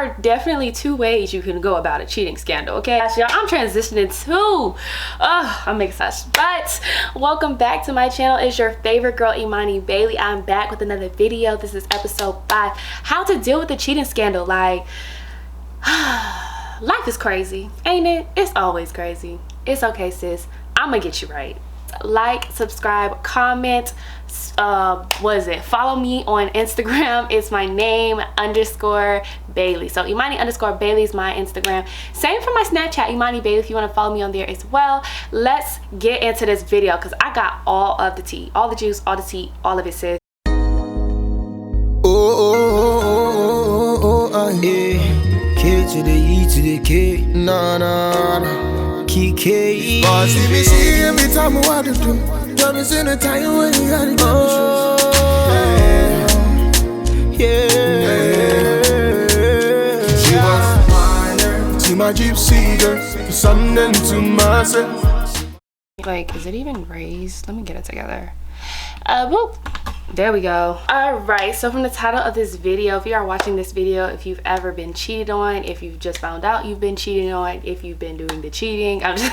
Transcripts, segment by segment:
are definitely two ways you can go about a cheating scandal, okay? Y'all, I'm transitioning too. I'm excited. But welcome back to my channel. It's your favorite girl, Imani Bailey. I'm back with another video. This is episode 5. How to deal with a cheating scandal. Like, life is crazy, ain't it? It's always crazy. It's okay, sis. I'm gonna get you right. Like, subscribe, comment, follow me on Instagram. It's my name _Bailey. So Imani _Bailey is my Instagram. Same for my Snapchat, Imani Bailey, if you want to follow me on there as well. Let's get into this video because I got all of the tea, all the juice, all the tea, all of it, sis. K to the E to the K, nah. Kiki. Boss, if you see every time I want to do, jump in the time when you got it. She was minor to my gypsy girl, something to myself. Like, is it even raised? Let me get it together. Whoop. There we go. All right, so from the title of this video, if you are watching this video, if you've ever been cheated on, if you've just found out you've been cheated on, if you've been doing the cheating, I'm just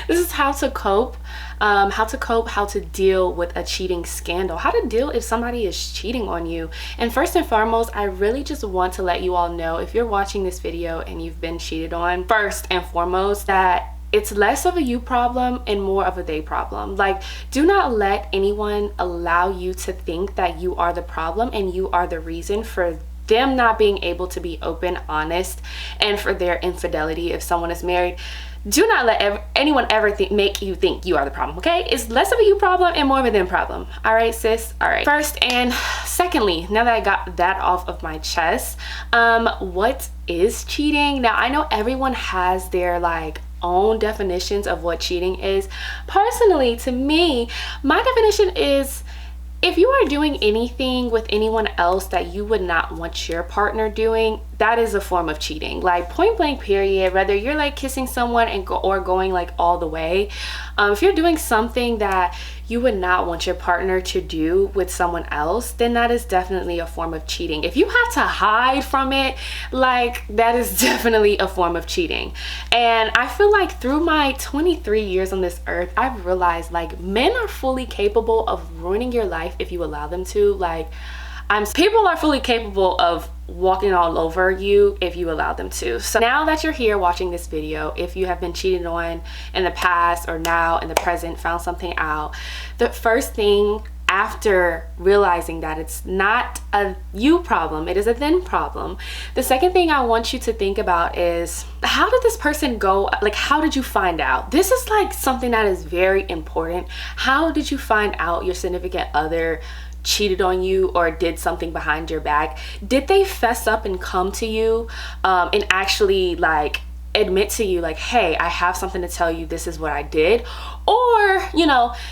this is how to cope. How to deal with a cheating scandal, how to deal if somebody is cheating on you. And first and foremost, I really just want to let you all know, if you're watching this video and you've been cheated on, first and foremost, that it's less of a you problem and more of a they problem. Like, do not let anyone allow you to think that you are the problem and you are the reason for them not being able to be open, honest, and for their infidelity if someone is married. Do not let anyone ever make you think you are the problem, okay? It's less of a you problem and more of a them problem. All right, sis? All right. First and secondly, now that I got that off of my chest, what is cheating? Now, I know everyone has their own definitions of what cheating is. Personally, to me, my definition is if you are doing anything with anyone else that you would not want your partner doing, that is a form of cheating. Like, point blank period. Whether you're kissing someone and or going all the way, if you're doing something that you would not want your partner to do with someone else, then that is definitely a form of cheating. If you have to hide from it, that is definitely a form of cheating. And I feel like through my 23 years on this earth, I've realized men are fully capable of ruining your life if you allow them to. People are fully capable of walking all over you if you allow them to. So now that you're here watching this video, if you have been cheated on in the past or now in the present, found something out, the first thing after realizing that it's not a you problem, it is a them problem, the second thing I want you to think about is, how did this person go? How did you find out? This is something that is very important. How did you find out your significant other cheated on you or did something behind your back? Did they fess up and come to you and actually admit to you hey, I have something to tell you, this is what I did? Or,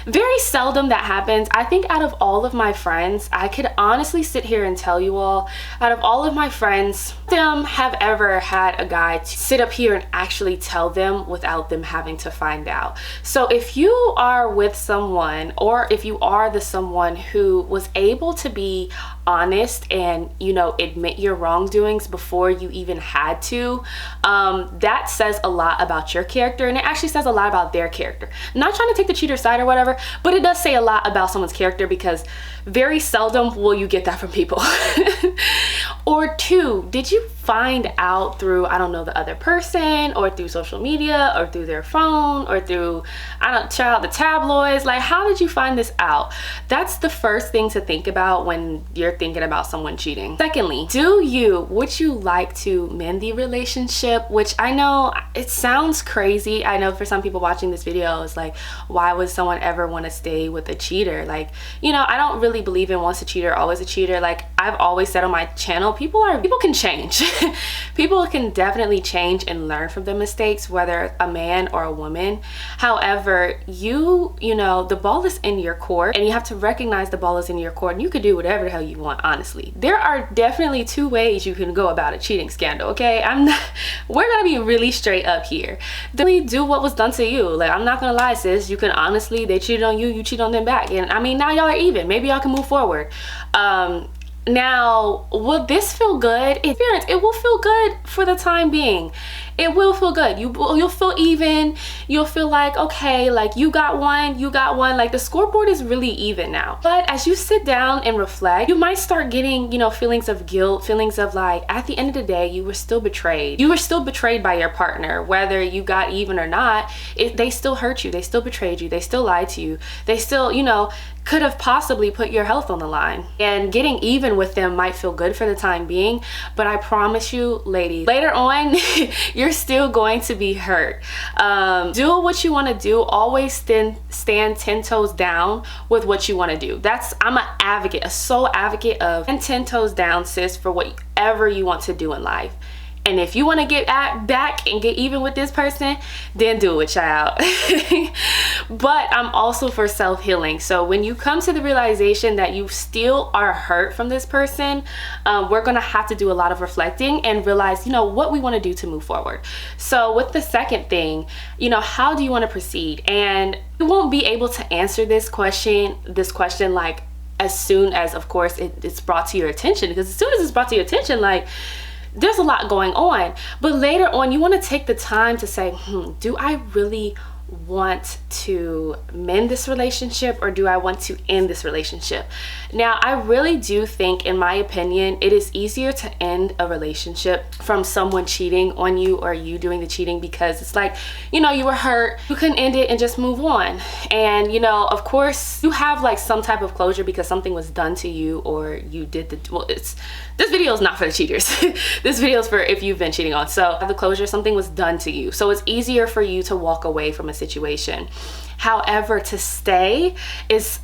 very seldom that happens. I think out of all of my friends, I could honestly sit here and tell you all, out of all of my friends, them have ever had a guy to sit up here and actually tell them without them having to find out. So if you are with someone, or if you are the someone who was able to be honest and admit your wrongdoings before you even had to, that says a lot about your character, and it actually says a lot about their character. Not trying to take the cheater side or whatever, but it does say a lot about someone's character, because very seldom will you get that from people. Or two, did you find out through, I don't know, the other person, or through social media, or through their phone, or through, the tabloids? How did you find this out? That's the first thing to think about when you're thinking about someone cheating. Secondly, would you like to mend the relationship? Which I know it sounds crazy. I know for some people watching this video, it's why would someone ever want to stay with a cheater? I don't really believe in once a cheater, always a cheater. I've always said on my channel, people can change. People can definitely change and learn from their mistakes, whether a man or a woman. However, the ball is in your court, and you have to recognize the ball is in your court, and you can do whatever the hell you want, honestly. There are definitely two ways you can go about a cheating scandal, okay? We're gonna be really straight up here. Do what was done to you. I'm not gonna lie, sis, you can honestly, they cheated on you, you cheat on them back, and now y'all are even. Maybe y'all can move forward. Now, will this feel good? It will feel good for the time being. It will feel good. You'll feel even. You'll feel like, okay, like you got one, like the scoreboard is really even now. But as you sit down and reflect, you might start getting, you know, feelings of guilt, feelings of like, at the end of the day, you were still betrayed. You were still betrayed by your partner, whether you got even or not. They still hurt you. They still betrayed you. They still lied to you. They still, you know, could have possibly put your health on the line. And getting even with them might feel good for the time being, but I promise you, ladies, later on, you're still going to be hurt. Do what you want to do. Always stand 10 toes down with what you want to do. I'm an advocate, a sole advocate of 10 toes down, sis, for whatever you want to do in life. And if you want to get back and get even with this person, then do it, child. But I'm also for self-healing. So when you come to the realization that you still are hurt from this person, we're going to have to do a lot of reflecting and realize, you know, what we want to do to move forward. So with the second thing, you know, how do you want to proceed? And you won't be able to answer this question like as soon as, of course, it's brought to your attention. Because as soon as it's brought to your attention, like, there's a lot going on. But later on, you want to take the time to say, do I really want to mend this relationship, or do I want to end this relationship? Now, I really do think, in my opinion, it is easier to end a relationship from someone cheating on you or you doing the cheating, because it's like, you know, you were hurt, you couldn't end it and just move on. And, you know, of course, you have like some type of closure because something was done to you, or you did this video is not for the cheaters. This video is for if you've been cheating on. So the closure, something was done to you. So it's easier for you to walk away from a situation. However, to stay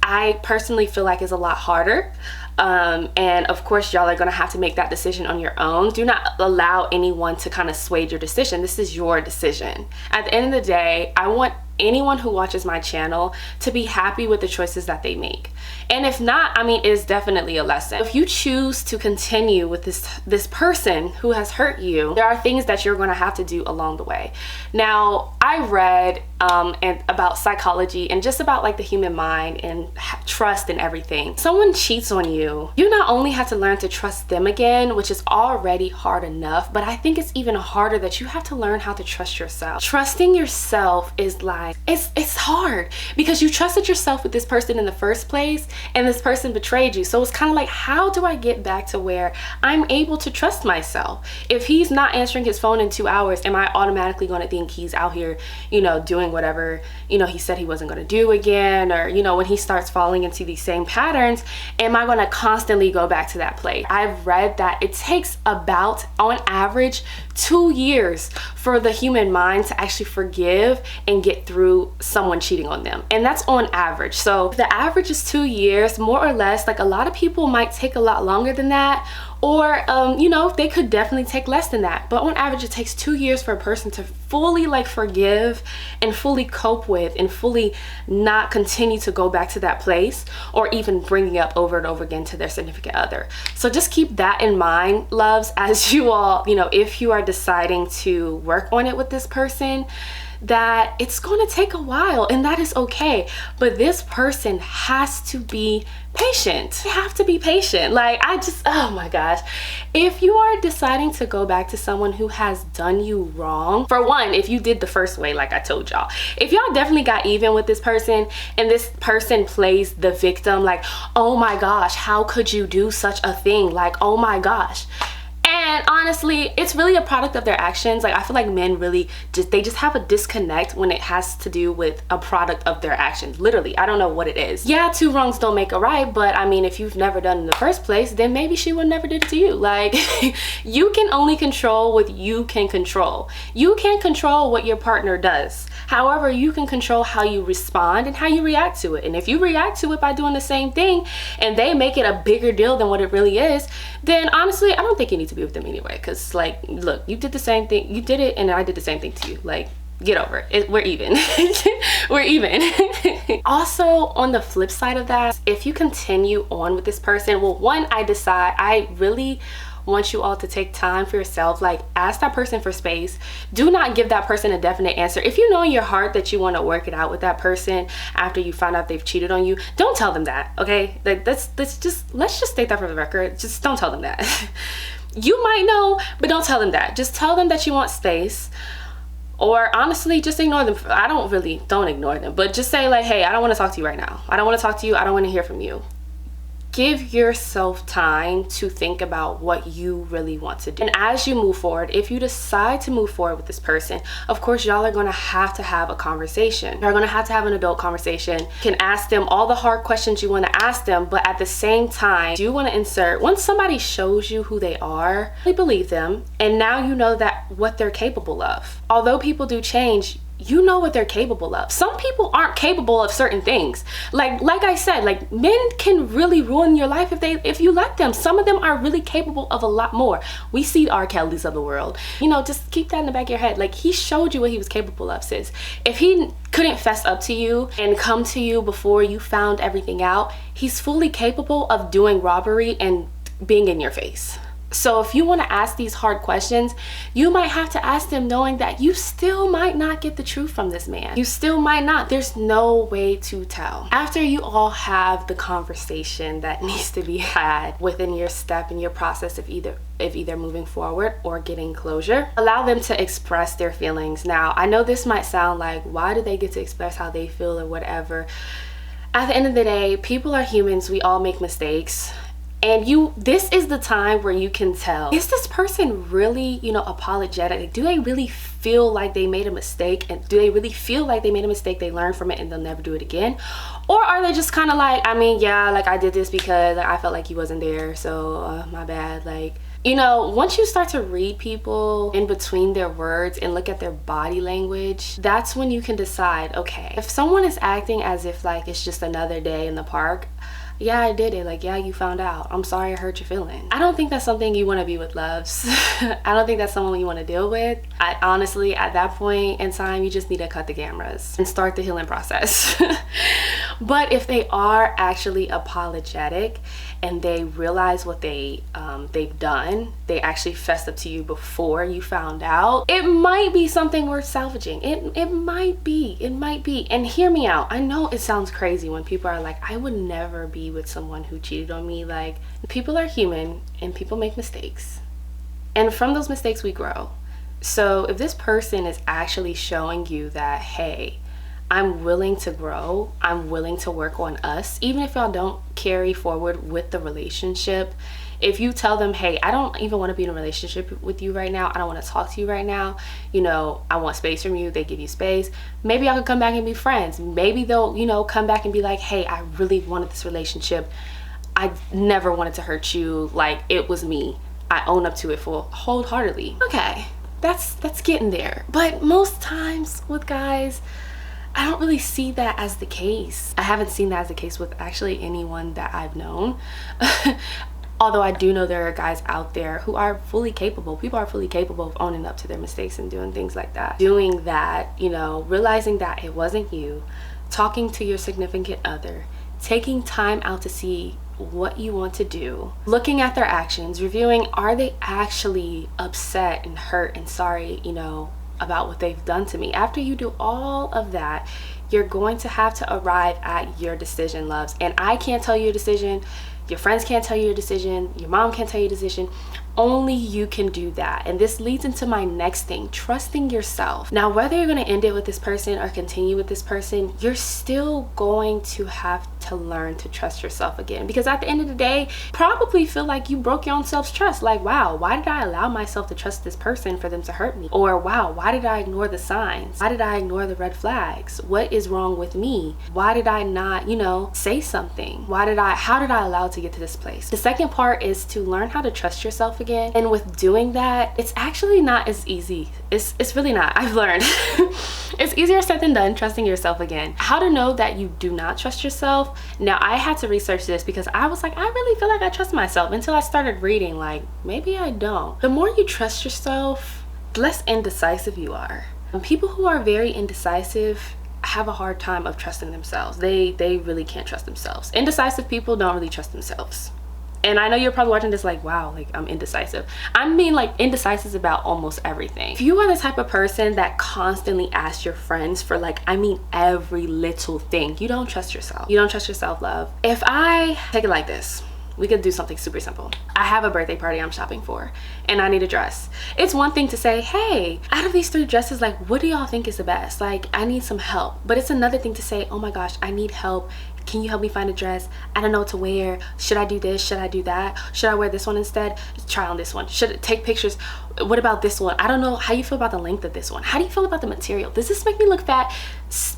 I personally feel like is a lot harder. And of course, y'all are gonna have to make that decision on your own. Do not allow anyone to kind of sway your decision. This is your decision. At the end of the day, I want anyone who watches my channel to be happy with the choices that they make. And if not, I mean, it's definitely a lesson. If you choose to continue with this person who has hurt you, there are things that you're going to have to do along the way. Now, I read about psychology and just about like the human mind and trust and everything. Someone cheats on you, you not only have to learn to trust them again, which is already hard enough, but I think it's even harder that you have to learn how to trust yourself. Trusting yourself is like, it's hard because you trusted yourself with this person in the first place, and this person betrayed you. So it's kind of like, how do I get back to where I'm able to trust myself? If he's not answering his phone in 2 hours, am I automatically going to think he's out here, you know, doing whatever, you know, he said he wasn't going to do again? Or, you know, when he starts falling into these same patterns, am I going to constantly go back to that place? I've read that it takes about, on average, 2 years for the human mind to actually forgive and get through someone cheating on them. And that's on average. So if the average is 2 years, more or less. Like, a lot of people might take a lot longer than that, or you know, they could definitely take less than that. But on average, it takes 2 years for a person to fully like forgive and fully cope with and fully not continue to go back to that place, or even bringing up over and over again to their significant other. So just keep that in mind, loves, as you all, you know, if you are deciding to work on it with this person, that it's going to take a while, and that is okay. But this person has to be patient. You have to be patient. Like, oh my gosh, if you are deciding to go back to someone who has done you wrong, for one, if you did the first way, like I told y'all, if y'all definitely got even with this person and this person plays the victim, like, oh my gosh, how could you do such a thing? Like, oh my gosh. And honestly, it's really a product of their actions. Like, I feel like men really they just have a disconnect when it has to do with a product of their actions. Literally, I don't know what it is. Yeah, 2 wrongs don't make a right, but I mean, if you've never done it in the first place, then maybe she would never did it to you. Like, you can only control what you can control. You can't control what your partner does. However, you can control how you respond and how you react to it. And if you react to it by doing the same thing and they make it a bigger deal than what it really is, then honestly, I don't think you need to be with them anyway. Because, like, look, you did the same thing. You did it and I did the same thing to you. Like, get over it. We're even. We're even. Also, on the flip side of that, if you continue on with this person, well, one, I really want you all to take time for yourself. Like, ask that person for space. Do not give that person a definite answer. If you know in your heart that you want to work it out with that person after you find out they've cheated on you, don't tell them that, okay? Like, let's just state that for the record. Just don't tell them that. You might know, but don't tell them that. Just tell them that you want space. Or honestly, just ignore them. Don't ignore them, but just say like, hey, I don't want to talk to you right now. I don't want to talk to you. I don't want to hear from you. Give yourself time to think about what you really want to do. And as you move forward, if you decide to move forward with this person, of course, y'all are going to have a conversation. You're going to have an adult conversation. You can ask them all the hard questions you want to ask them, but at the same time, you want to insert, once somebody shows you who they are, really believe them, and now you know that what they're capable of. Although people do change, you know what they're capable of. Some people aren't capable of certain things. Like I said, like, men can really ruin your life if you let them. Some of them are really capable of a lot more. We see R. Kelly's of the world. You know, just keep that in the back of your head. Like, he showed you what he was capable of, sis. If he couldn't fess up to you and come to you before you found everything out, he's fully capable of doing robbery and being in your face. So if you want to ask these hard questions, you might have to ask them knowing that you still might not get the truth from this man. You still might not. There's no way to tell. After you all have the conversation that needs to be had within your step in your process of either moving forward or getting closure, allow them to express their feelings. Now, I know this might sound like, why do they get to express how they feel or whatever? At the end of the day, people are humans. We all make mistakes. And this is the time where you can tell, is this person really, apologetic? Do they really feel like they made a mistake? And do they really feel like they made a mistake, they learn from it, and they'll never do it again? Or are they just kind of like, I did this because I felt like you wasn't there, so my bad. Like, once you start to read people in between their words and look at their body language, that's when you can decide, okay, if someone is acting as if like it's just another day in the park, yeah, I did it. Like, yeah, you found out. I'm sorry I hurt your feelings. I don't think that's something you want to be with, loves. I don't think that's someone you want to deal with. I honestly, at that point in time, you just need to cut the cameras and start the healing process. But if they are actually apologetic and they realize what they've done, they actually fessed up to you before you found out, it might be something worth salvaging. It might be. And hear me out. I know it sounds crazy when people are like, I would never be with someone who cheated on me. Like, people are human and people make mistakes, and from those mistakes we grow. So if this person is actually showing you that, hey, I'm willing to grow, I'm willing to work on us, even if y'all don't carry forward with the relationship, if you tell them, hey, I don't even want to be in a relationship with you right now, I don't want to talk to you right now, I want space from you, they give you space, maybe I could come back and be friends. Maybe they'll come back and be like, hey, I really wanted this relationship, I never wanted to hurt you, like, it was me, I own up to it wholeheartedly. Okay, that's getting there. But most times with guys, I don't really see that as the case. I haven't seen that as the case with actually anyone that I've known. Although I do know there are guys out there who are fully capable. People are fully capable of owning up to their mistakes and doing things like that. Doing that, realizing that it wasn't you, talking to your significant other, taking time out to see what you want to do, looking at their actions, reviewing, are they actually upset and hurt and sorry, about what they've done to me. After you do all of that, you're going to have to arrive at your decision, loves. And I can't tell you your decision. Your friends can't tell you your decision. Your mom can't tell you your decision. Only you can do that. And this leads into my next thing, trusting yourself. Now, whether you're going to end it with this person or continue with this person, you're still going to have to learn to trust yourself again, because at the end of the day, probably feel like you broke your own self-trust. Like, wow, why did I allow myself to trust this person for them to hurt me? Or wow, why did I ignore the signs? Why did I ignore the red flags? What is wrong with me? Why did I not, say something? How did I allow it to get to this place? The second part is to learn how to trust yourself again. And with doing that, it's actually not as easy. It's really not. I've learned. It's easier said than done, trusting yourself again. How to know that you do not trust yourself. Now, I had to research this because I was like, I really feel like I trust myself, until I started reading, like, maybe I don't. The more you trust yourself, the less indecisive you are. And people who are very indecisive have a hard time of trusting themselves. They really can't trust themselves. Indecisive people don't really trust themselves. And I know you're probably watching this like, wow, like I'm indecisive. I mean like indecisive about almost everything. If you are the type of person that constantly asks your friends for like, I mean every little thing, you don't trust yourself. You don't trust yourself, love. If I take it like this, we could do something super simple. I have a birthday party I'm shopping for and I need a dress. It's one thing to say, hey, out of these 3 dresses, like what do y'all think is the best? Like I need some help. But it's another thing to say, oh my gosh, I need help. Can you help me find a dress? I don't know what to wear. Should I do this? Should I do that? Should I wear this one instead? Try on this one. Should I take pictures? What about this one? I don't know how you feel about the length of this one. How do you feel about the material? Does this make me look fat?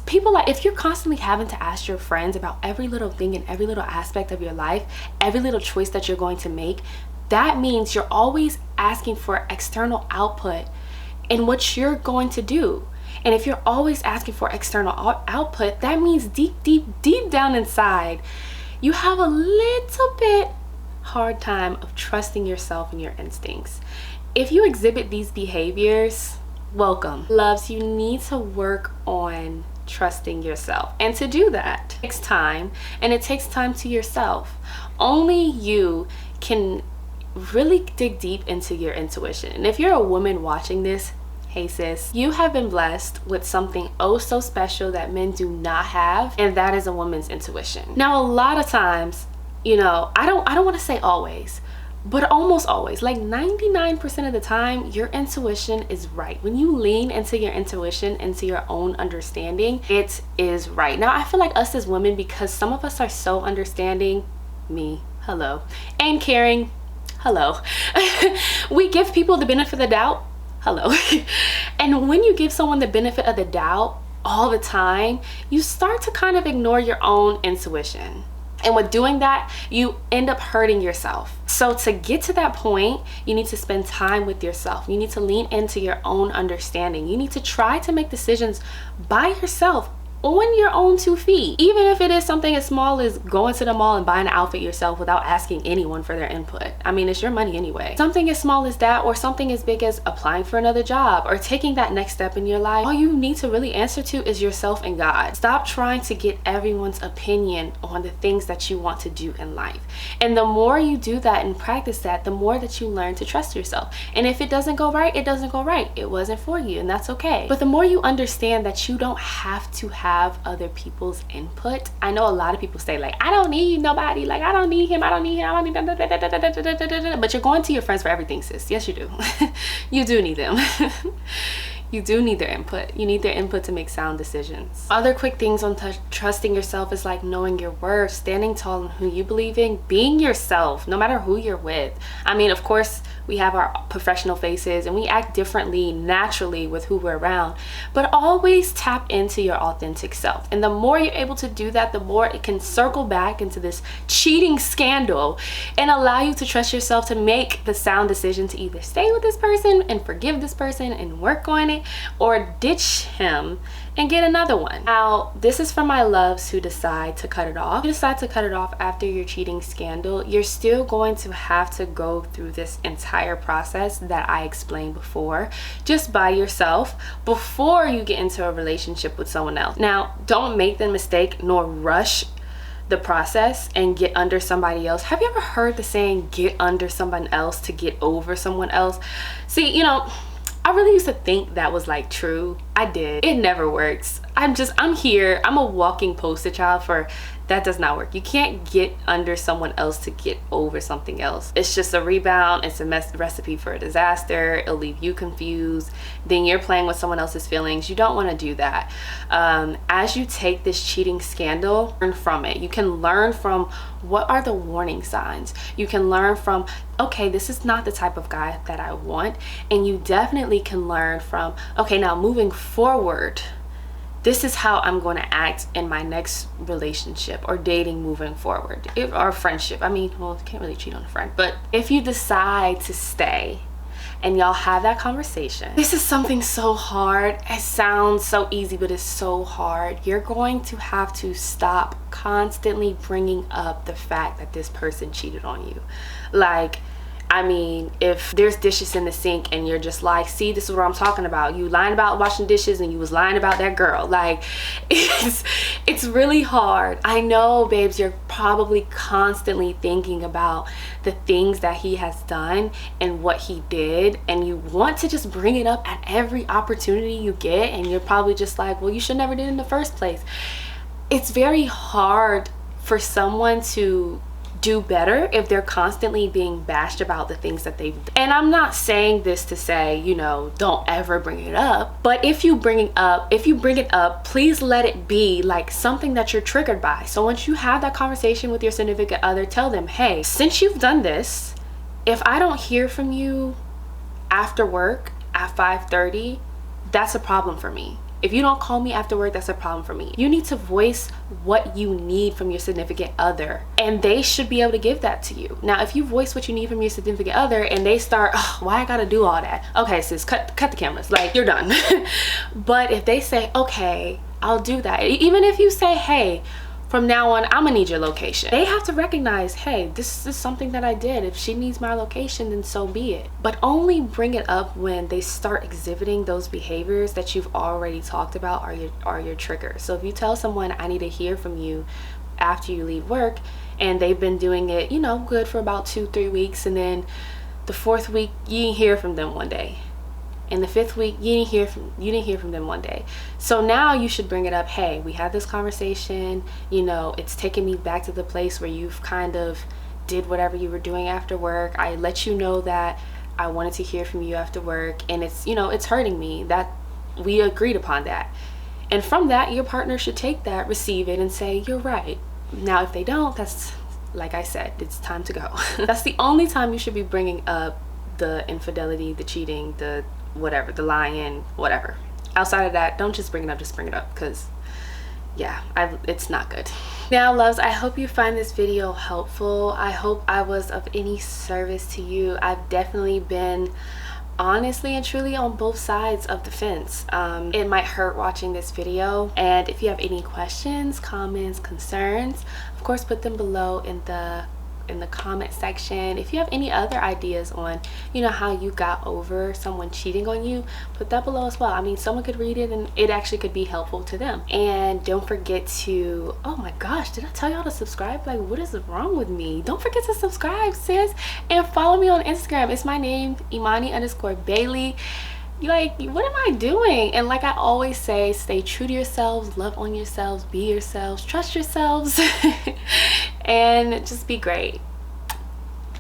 People, like, if you're constantly having to ask your friends about every little thing and every little aspect of your life, every little choice that you're going to make, that means you're always asking for external output in what you're going to do. And if you're always asking for external output, that means deep down inside, you have a little bit hard time of trusting yourself and your instincts. If you exhibit these behaviors, welcome. Loves, you need to work on trusting yourself. And to do that, it takes time, and it takes time to yourself. Only you can really dig deep into your intuition. And if you're a woman watching this, hey sis, you have been blessed with something oh so special that men do not have, and that is a woman's intuition. Now, a lot of times, you know, I don't want to say always, but almost always, like 99% of the time, your intuition is right. When you lean into your intuition, into your own understanding, it is right. Now, I feel like us as women, because some of us are so understanding, me, hello, and caring, hello, we give people the benefit of the doubt, hello. And when you give someone the benefit of the doubt all the time, you start to kind of ignore your own intuition. And with doing that, you end up hurting yourself. So to get to that point, you need to spend time with yourself. You need to lean into your own understanding. You need to try to make decisions by yourself, on your own 2 feet. Even if it is something as small as going to the mall and buying an outfit yourself without asking anyone for their input. I mean, it's your money anyway. Something as small as that, or something as big as applying for another job or taking that next step in your life, all you need to really answer to is yourself and God. Stop trying to get everyone's opinion on the things that you want to do in life. And the more you do that and practice that, the more that you learn to trust yourself. And if it doesn't go right, it doesn't go right. It wasn't for you, and that's okay. But the more you understand that you don't have to have other people's input. I know a lot of people say like, I don't need nobody, like I don't need him, I don't need him, I don't need them, but you're going to your friends for everything, sis. Yes, you do. You do need them. You do need their input. You need their input to make sound decisions. Other quick things on trusting yourself is like knowing your worth, standing tall in who you believe in, being yourself, no matter who you're with. I mean, of course, we have our professional faces and we act differently naturally with who we're around, but always tap into your authentic self. And the more you're able to do that, the more it can circle back into this cheating scandal and allow you to trust yourself to make the sound decision to either stay with this person and forgive this person and work on it, or ditch him and get another one. Now, this is for my loves who decide to cut it off. If you decide to cut it off after your cheating scandal, you're still going to have to go through this entire process that I explained before, just by yourself, before you get into a relationship with someone else. Now, don't make the mistake nor rush the process and get under somebody else. Have you ever heard the saying, get under someone else to get over someone else? See, you know, I really used to think that was like true. I did. It never works. I'm here. I'm a walking poster child for that does not work. You can't get under someone else to get over something else. It's just a rebound. It's a recipe for a disaster. It'll leave you confused. Then you're playing with someone else's feelings. You don't want to do that. As you take this cheating scandal, learn from it. You can learn from what are the warning signs. You can learn from, okay, this is not the type of guy that I want. And you definitely can learn from, okay, now moving forward, this is how I'm going to act in my next relationship or dating moving forward, or friendship. I mean, well, you can't really cheat on a friend, but if you decide to stay and y'all have that conversation, this is something so hard. It sounds so easy, but it's so hard. You're going to have to stop constantly bringing up the fact that this person cheated on you. Like, I mean, if there's dishes in the sink and you're just like, see, this is what I'm talking about. You lying about washing dishes and you was lying about that girl. Like, it's really hard. I know, babes, you're probably constantly thinking about the things that he has done and what he did, and you want to just bring it up at every opportunity you get, and you're probably just like, well, you should never did it in the first place. It's very hard for someone to do better if they're constantly being bashed about the things that they've done. And I'm not saying this to say, you know, don't ever bring it up, but if you bring it up, please let it be like something that you're triggered by. So once you have that conversation with your significant other, tell them, hey, since you've done this, if I don't hear from you after work at 5:30, that's a problem for me. If you don't call me after work, that's a problem for me. You need to voice what you need from your significant other, and they should be able to give that to you. Now, if you voice what you need from your significant other and they start, oh, why I gotta do all that? Okay, sis, cut the cameras, like, you're done. But if they say, okay, I'll do that. Even if you say, hey, from now on, I'm gonna need your location. They have to recognize, hey, this is something that I did. If she needs my location, then so be it. But only bring it up when they start exhibiting those behaviors that you've already talked about are your triggers. So if you tell someone, I need to hear from you after you leave work, and they've been doing it, you know, good for about 2-3 weeks, and then the 4th week, you didn't hear from them one day. In the 5th week, you didn't hear from them one day. So now you should bring it up. Hey, we had this conversation. You know, it's taken me back to the place where you've kind of did whatever you were doing after work. I let you know that I wanted to hear from you after work, and it's, you know, it's hurting me. That we agreed upon that. And from that, your partner should take that, receive it, and say, you're right. Now, if they don't, that's, like I said, it's time to go. That's the only time you should be bringing up the infidelity, the cheating, the whatever, the lying, whatever. Outside of that, don't just bring it up, just bring it up, because yeah, it's not good. Now, loves, I hope you find this video helpful. I hope I was of any service to you. I've definitely been honestly and truly on both sides of the fence. It might hurt watching this video, and if you have any questions, comments, concerns, of course put them below in the comment section. If you have any other ideas on, you know, how you got over someone cheating on you, put that below as well. I mean, someone could read it and it actually could be helpful to them. And don't forget to, oh my gosh, did I tell y'all to subscribe? Like, what is wrong with me? Don't forget to subscribe, sis, and follow me on Instagram. It's my name, Imani_Bailey. Like, what am I doing? And like I always say, stay true to yourselves, love on yourselves, be yourselves, trust yourselves, and just be great.